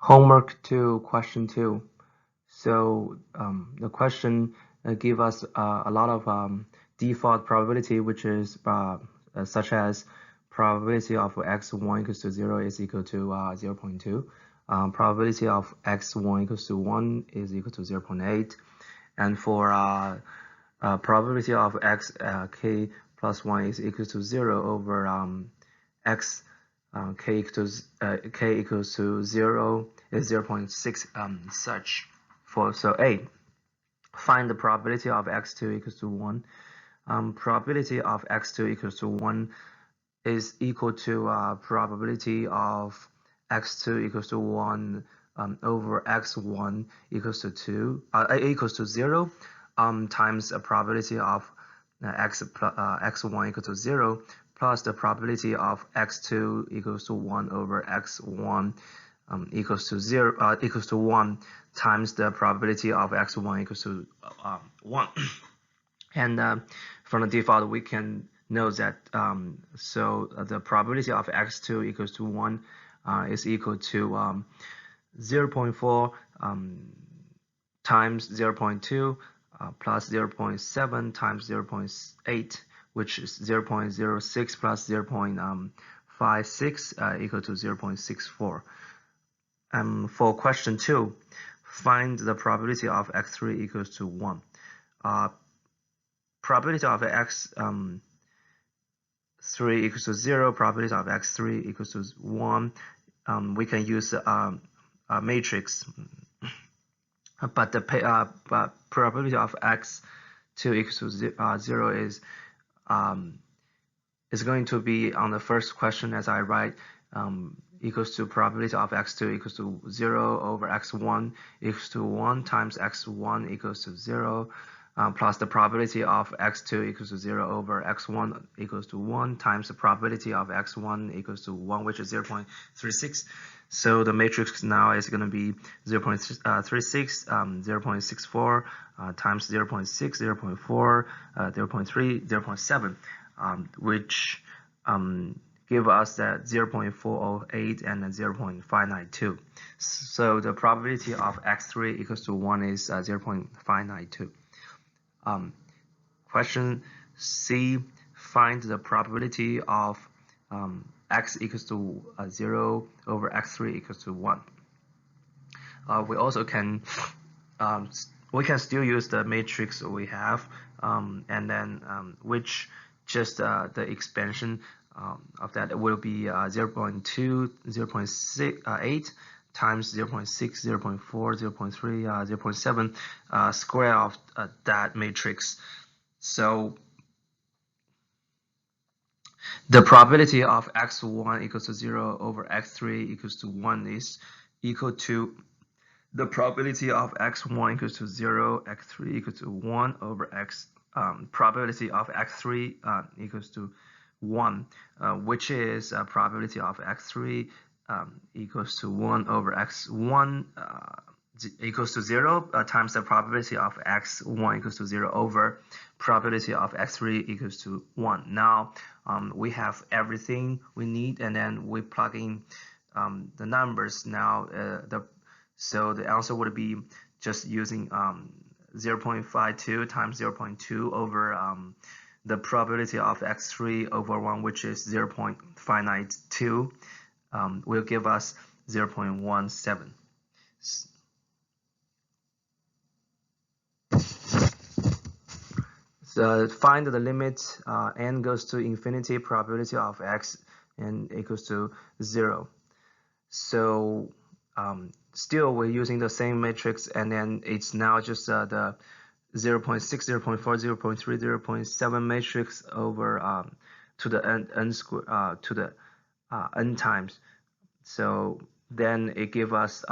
Homework 2, question 2. So the question give us a lot of default probability, which is such as probability of x1 equals to 0 is equal to 0.2. Probability of x1 equals to 1 is equal to 0.8. And for probability of x k plus 1 is equal to 0 over x k equals to 0 is 0.6 such. So A, find the probability of x2 equals to 1. Probability of x2 equals to 1 is equal to probability of x2 equals to 1 over x1 equals to 2 equals to 0 times the probability of x1 equal to 0 plus the probability of x2 equals to 1 over x1 equals to 1 times the probability of x1 equals to 1. And from the default, we can know that so the probability of x2 equals to 1 is equal to 0.4 times 0.2 plus 0.7 times 0.8, which is 0.06 plus 0.56 equal to 0.64. For question 2, find the probability of x3 equals to 1. Probability of x3 equals to 0, probability of x3 equals to 1. We can use a matrix, but the probability of x2 equals to 0 is going to be on the first question as I write equals to probability of x2 equals to 0 over x1 equals to 1 times x1 equals to 0 plus the probability of x2 equals to 0 over x1 equals to 1 times the probability of x1 equals to 1, which is 0.36. So the matrix now is going to be 0.36, 0.64 times 0.6, 0.4, 0.3, 0.7, which give us that 0.408 and 0.592. So the probability of x3 equals to 1 is 0.592. Question C, find the probability of x equals to 0 over x3 equals to 1. We also can we can still use the matrix we have, and then which just the expansion of that will be 0.2, 0.8 times 0.6, 0.4, 0.3, 0.7 square of that matrix. So the probability of x1 equals to 0 over x3 equals to 1 is equal to the probability of x1 equals to 0, x3 equals to 1 over probability of x3 equals to 1, which is probability of x3 equals to 1 over x1 equals to 0 times the probability of x1 equals to 0 over probability of x3 equals to 1. Now we have everything we need, and then we plug in the numbers. Now so the answer would be just using 0.52 times 0.2 over the probability of x3 over 1, which is 0.592, will give us 0.17. So find the limit n goes to infinity probability of x n equals to 0. So still we're using the same matrix, and then it's now just the 0.6, 0.4, 0.3, 0.7 matrix over to the n square to the n times. So then it gives us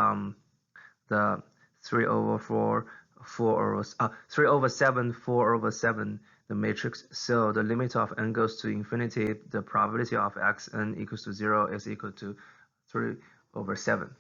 the 3 over 4, 3 over 7, 4 over 7, the matrix. So the limit of n goes to infinity, the probability of x n equals to 0 is equal to 3 over 7.